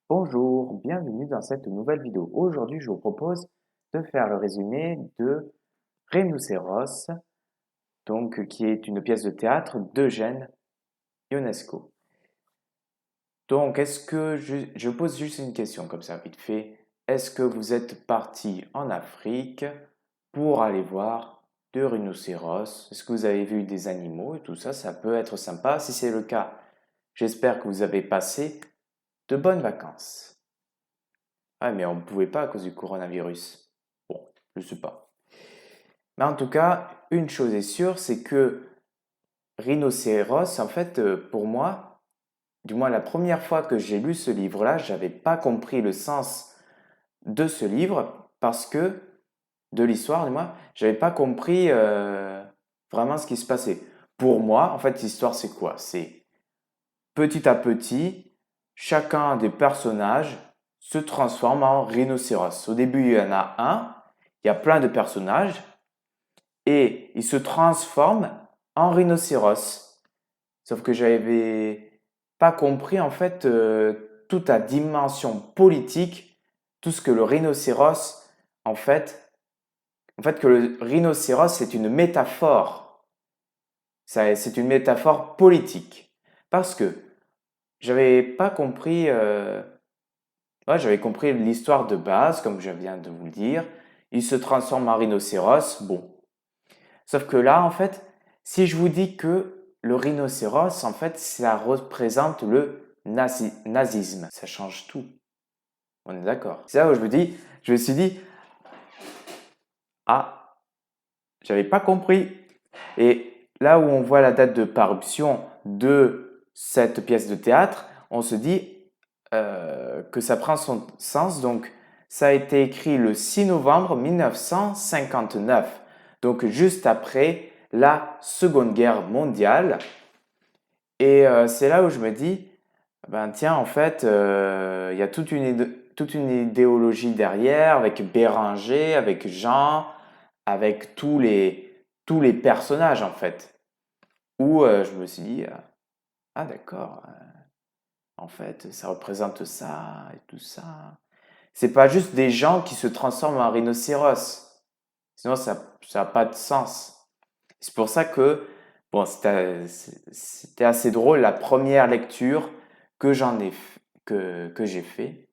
Bonjour, bienvenue dans cette nouvelle vidéo. Aujourd'hui, je vous propose de faire le résumé de Rhinocéros, qui est une pièce de théâtre d'Eugène Ionesco. Donc, je pose juste une question comme ça, vite fait. Est-ce que vous êtes parti en Afrique pour aller voir de rhinocéros? Est-ce que vous avez vu des animaux et tout ça? Ça peut être sympa. Si c'est le cas, j'espère que vous avez passé de bonnes vacances. Ah, mais on ne pouvait pas à cause du coronavirus. Bon, je sais pas. Mais en tout cas, une chose est sûre, c'est que Rhinocéros, en fait, pour moi, du moins la première fois que j'ai lu ce livre-là, j'avais pas compris le sens de ce livre parce que, de l'histoire, du moins, j'avais pas compris vraiment ce qui se passait. Pour moi, en fait, l'histoire, c'est quoi? C'est petit à petit, chacun des personnages se transforme en rhinocéros. Au début, il y en a un, il y a plein de personnages, et ils se transforment en rhinocéros. Sauf que j'avais pas compris en fait toute la dimension politique, tout ce que le rhinocéros, en fait que le rhinocéros c'est une métaphore. C'est une métaphore politique. Parce que j'avais pas compris, j'avais compris l'histoire de base, comme je viens de vous le dire. Il se transforme en rhinocéros, bon. Sauf que là, en fait, si je vous dis que le rhinocéros, en fait, ça représente le nazisme, ça change tout. On est d'accord. C'est là où je me suis dit, ah, j'avais pas compris. Et là où on voit la date de parution de cette pièce de théâtre, on se dit que ça prend son sens. Donc, ça a été écrit le 6 novembre 1959, donc juste après la Seconde Guerre mondiale. Et c'est là où je me dis, ben tiens, en fait, il y a toute une idéologie derrière, avec Béranger, avec Jean, avec tous les personnages, en fait. Où je me suis dit, ah d'accord, en fait, ça représente ça et tout ça. C'est pas juste des gens qui se transforment en rhinocéros. Sinon, ça n'a pas de sens. C'est pour ça que, bon, c'était assez drôle la première lecture que que j'ai fait.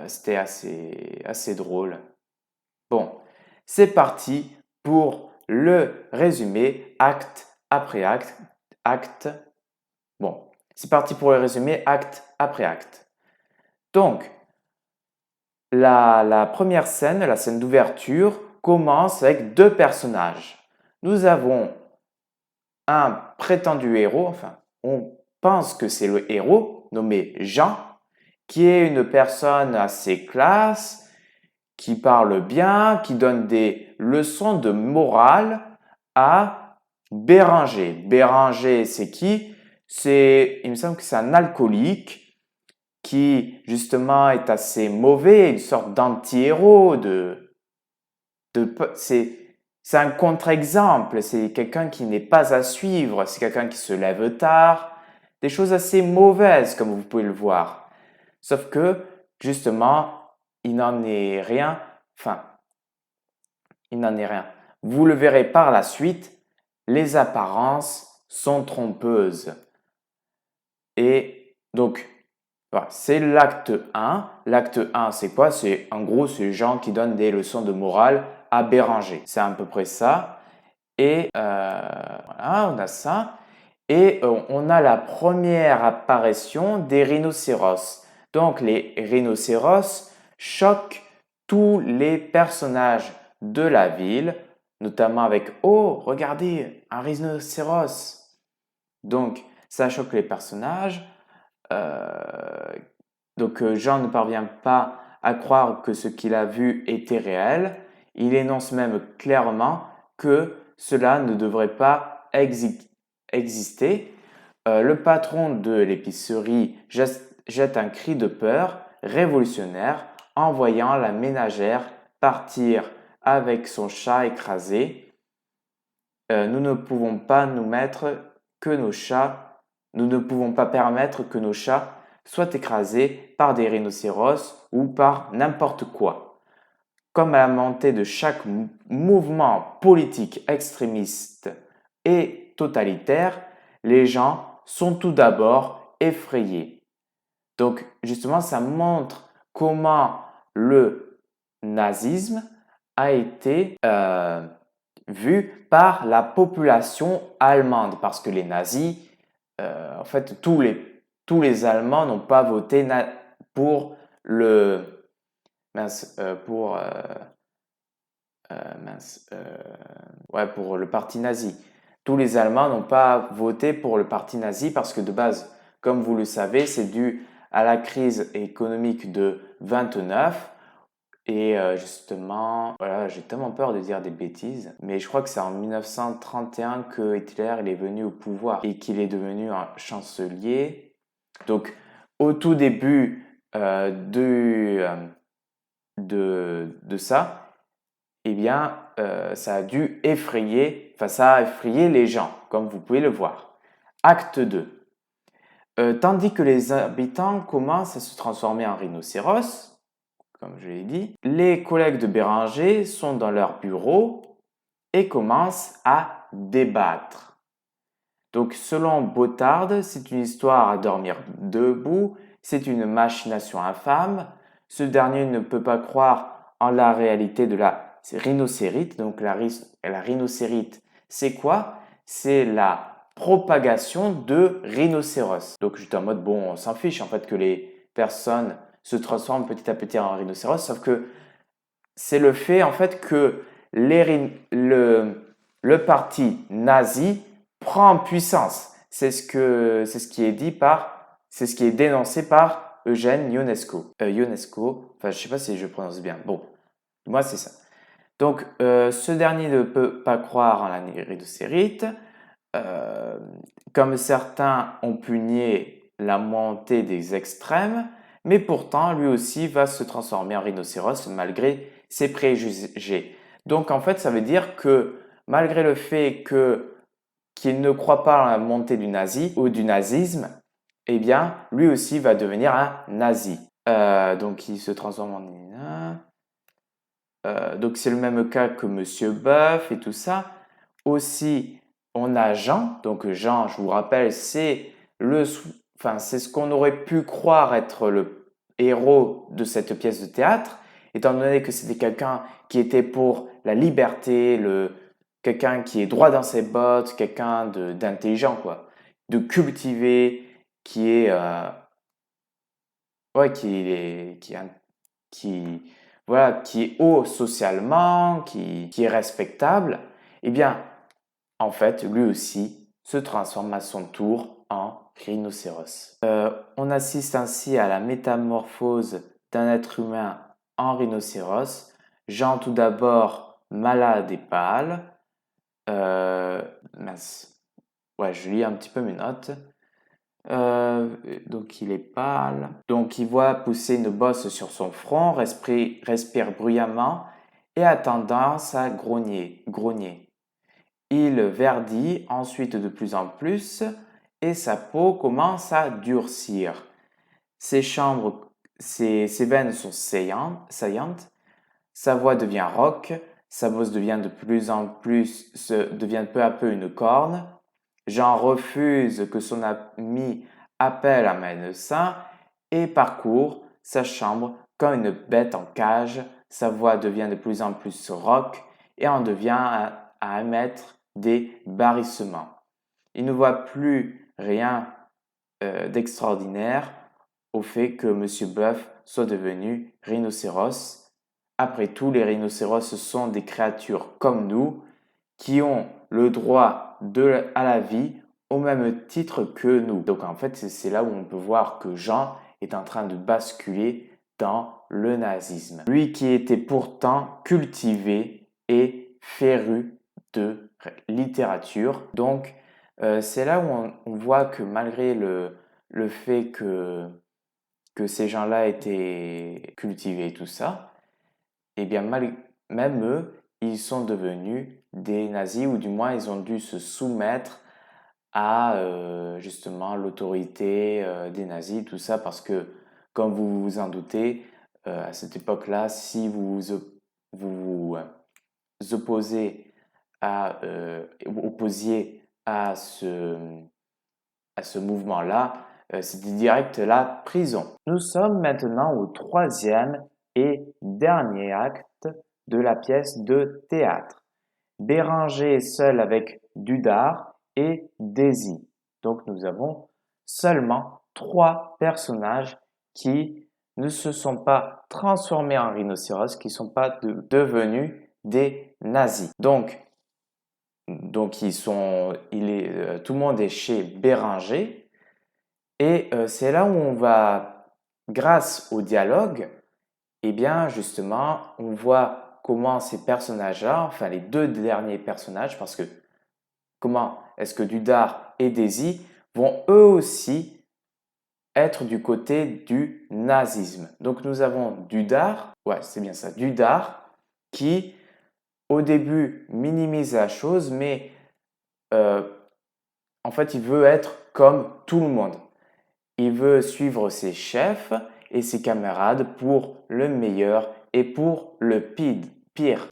C'était assez drôle. Bon, c'est parti pour le résumé acte après acte. Acte. Bon, c'est parti pour le résumé acte après acte. Donc, la première scène, la scène d'ouverture, commence avec deux personnages. Nous avons un prétendu héros, enfin, on pense que c'est le héros, nommé Jean, qui est une personne assez classe, qui parle bien, qui donne des leçons de morale à Béranger. Béranger, c'est qui? Il me semble que c'est un alcoolique qui justement est assez mauvais, une sorte d'anti-héros, c'est un contre-exemple, c'est quelqu'un qui n'est pas à suivre, c'est quelqu'un qui se lève tard, des choses assez mauvaises comme vous pouvez le voir. Sauf que justement, il n'en est rien, enfin, il n'en est rien. Vous le verrez par la suite, les apparences sont trompeuses. Et donc, voilà, c'est l'acte 1. L'acte 1, c'est quoi? C'est en gros, c'est Jean qui donne des leçons de morale à Béranger. C'est à peu près ça. Et voilà, on a ça. Et on a la première apparition des rhinocéros. Donc, les rhinocéros choquent tous les personnages de la ville, notamment avec oh, regardez, un rhinocéros. Donc, ça choque les personnages. Euh, Jean ne parvient pas à croire que ce qu'il a vu était réel. Il énonce même clairement que cela ne devrait pas exister. Le patron de l'épicerie jette un cri de peur révolutionnaire en voyant la ménagère partir avec son chat écrasé. Nous ne pouvons pas nous mettre que nos chats, nous ne pouvons pas permettre que nos chats soit écrasés par des rhinocéros ou par n'importe quoi. Comme à la montée de chaque mouvement politique extrémiste et totalitaire, les gens sont tout d'abord effrayés. Donc justement, ça montre comment le nazisme a été vu par la population allemande, parce que les nazis, en fait, tous les Allemands n'ont pas voté pour le mince, pour le parti nazi. Tous les Allemands n'ont pas voté pour le parti nazi parce que de base, comme vous le savez, c'est dû à la crise économique de 29. Et justement, voilà, j'ai tellement peur de dire des bêtises, mais je crois que c'est en 1931 que Hitler il est venu au pouvoir et qu'il est devenu un chancelier. Donc, au tout début de ça, eh bien, ça a dû ça a effrayé les gens, comme vous pouvez le voir. Acte 2. Tandis que les habitants commencent à se transformer en rhinocéros, comme je l'ai dit, les collègues de Béranger sont dans leur bureau et commencent à débattre. Donc, selon Bottard, c'est une histoire à dormir debout, c'est une machination infâme. Ce dernier ne peut pas croire en la réalité de la rhinocérite. Donc, la rhinocérite, c'est quoi? C'est la propagation de rhinocéros. Donc, j'étais en mode, bon, on s'en fiche en fait que les personnes se transforment petit à petit en rhinocéros, sauf que c'est le fait en fait que le parti nazi prend puissance. C'est ce qui est c'est ce qui est dénoncé par Eugène Ionesco. Ionesco, enfin je sais pas si je prononce bien. Bon, moi c'est ça. Donc ce dernier ne peut pas croire en la rhinocérite. Euh, comme certains ont pu nier la montée des extrêmes, mais pourtant lui aussi va se transformer en rhinocéros malgré ses préjugés. Donc en fait, ça veut dire que malgré le fait qu'il ne croit pas à la montée du nazi ou du nazisme, eh bien, lui aussi va devenir un nazi. Donc il se transforme en... donc c'est le même cas que Monsieur Buff et tout ça. Aussi, on a Jean. Donc Jean, je vous rappelle, c'est ce qu'on aurait pu croire être le héros de cette pièce de théâtre, étant donné que c'était quelqu'un qui était pour la liberté, quelqu'un qui est droit dans ses bottes, quelqu'un d'intelligent, quoi, de cultivé, qui est, ouais, qui, voilà, qui est haut socialement, qui est respectable. Eh bien, en fait, lui aussi se transforme à son tour en rhinocéros. On assiste ainsi à la métamorphose d'un être humain en rhinocéros. Jean, tout d'abord, malade et pâle. Mince. Ouais, je lis un petit peu mes notes. Donc il est pâle. Donc il voit pousser une bosse sur son front, respire bruyamment et a tendance à grogner. Il verdit ensuite de plus en plus et sa peau commence à durcir. Ses veines sont saillantes, sa voix devient rauque, sa bosse devient devient peu à peu une corne. Jean refuse que son ami appelle un médecin et parcourt sa chambre comme une bête en cage. Sa voix devient de plus en plus rauque et en devient à émettre des barrissements. Il ne voit plus rien d'extraordinaire au fait que M. Buff soit devenu rhinocéros. Après tout, les rhinocéros sont des créatures comme nous qui ont le droit à la vie au même titre que nous. Donc en fait, c'est là où on peut voir que Jean est en train de basculer dans le nazisme. Lui qui était pourtant cultivé et féru de littérature. Donc c'est là où on voit que malgré le fait que ces gens-là étaient cultivés et tout ça, eh bien même eux, ils sont devenus des nazis ou du moins ils ont dû se soumettre à justement l'autorité des nazis, tout ça, parce que, comme vous vous en doutez, à cette époque-là, si vous opposez opposiez à ce mouvement-là, c'était direct la prison. Nous sommes maintenant au troisième et dernier acte de la pièce de théâtre. Béranger est seul avec Dudar et Daisy. Donc nous avons seulement trois personnages qui ne se sont pas transformés en rhinocéros, qui ne sont pas devenus des nazis. Donc tout le monde est chez Béranger et c'est là où on va, grâce au dialogue, eh bien justement, on voit comment ces personnages-là, enfin les deux derniers personnages, parce que comment est-ce que Dudar et Daisy vont eux aussi être du côté du nazisme. Donc nous avons Dudar, ouais c'est bien ça, Dudar, qui au début minimise la chose, mais euh, en fait il veut être comme tout le monde. Il veut suivre ses chefs et ses camarades pour le meilleur et pour le pire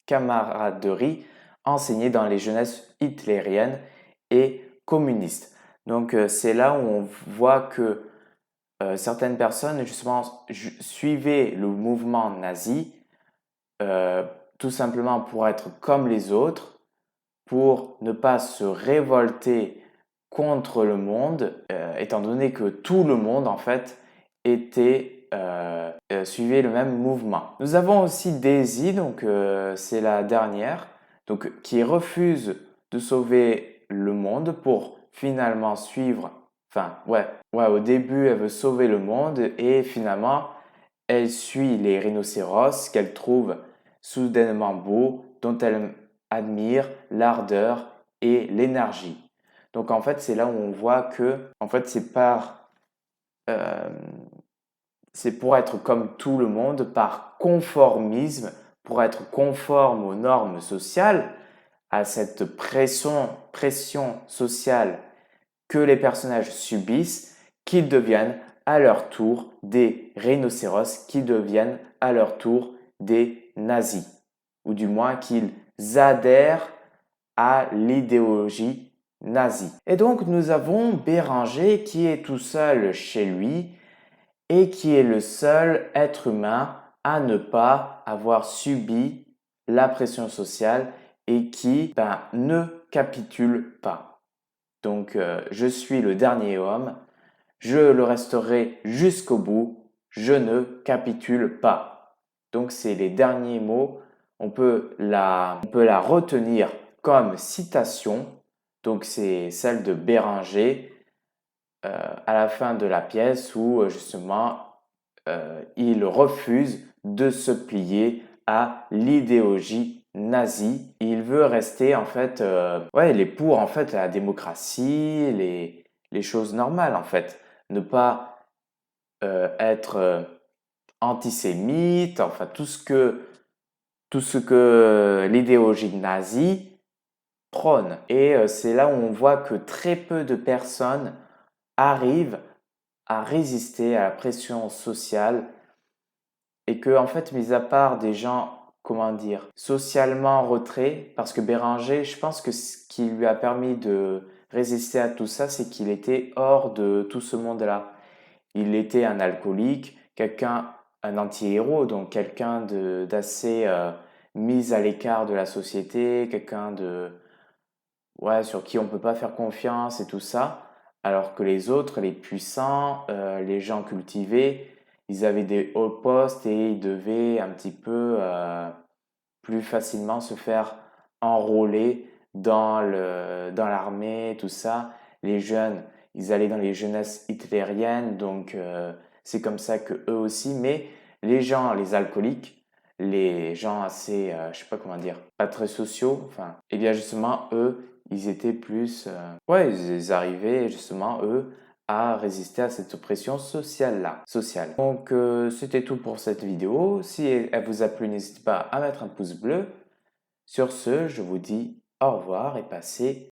camaraderie enseignée dans les jeunesses hitlériennes et communistes. Donc c'est là où on voit que certaines personnes justement suivaient le mouvement nazi euh, tout simplement pour être comme les autres, pour ne pas se révolter contre le monde, étant donné que tout le monde en fait suivait le même mouvement. Nous avons aussi Daisy, donc c'est la dernière, donc qui refuse de sauver le monde pour finalement suivre. Enfin, ouais, au début elle veut sauver le monde et finalement elle suit les rhinocéros qu'elle trouve soudainement beaux, dont elle admire l'ardeur et l'énergie. Donc en fait, c'est là où on voit que en fait, euh, c'est pour être comme tout le monde par conformisme, pour être conforme aux normes sociales, à cette pression sociale que les personnages subissent, qu'ils deviennent à leur tour des rhinocéros, qu'ils deviennent à leur tour des nazis, ou du moins qu'ils adhèrent à l'idéologie nazie. Et donc nous avons Béranger qui est tout seul chez lui et qui est le seul être humain à ne pas avoir subi la pression sociale et qui ne capitule pas. Donc je suis le dernier homme, je le resterai jusqu'au bout, je ne capitule pas. Donc c'est les derniers mots, on peut la retenir comme citation, donc c'est celle de Béranger à la fin de la pièce où justement il refuse de se plier à l'idéologie nazie. Il veut rester en fait, il est pour en fait la démocratie, les choses normales en fait, ne pas être antisémite, enfin tout ce que l'idéologie nazie prône. Et c'est là où on voit que très peu de personnes arrivent à résister à la pression sociale et que en fait, mis à part des gens, comment dire, socialement en retrait, parce que Béranger, je pense que ce qui lui a permis de résister à tout ça, c'est qu'il était hors de tout ce monde-là. Il était un alcoolique, un anti-héros, donc quelqu'un d'assez mis à l'écart de la société, quelqu'un sur qui on peut pas faire confiance et tout ça, alors que les autres, les puissants, les gens cultivés, ils avaient des hauts postes et ils devaient un petit peu plus facilement se faire enrôler dans l'armée, tout ça. Les jeunes, ils allaient dans les jeunesses hitlériennes, donc c'est comme ça que eux aussi. Mais les gens, les alcooliques, les gens assez, je sais pas comment dire, pas très sociaux, enfin, eh bien justement, eux, ils étaient plus, ils arrivaient justement, eux, à résister à cette pression sociale-là, sociale. Donc, c'était tout pour cette vidéo. Si elle vous a plu, n'hésitez pas à mettre un pouce bleu. Sur ce, je vous dis Au revoir et passez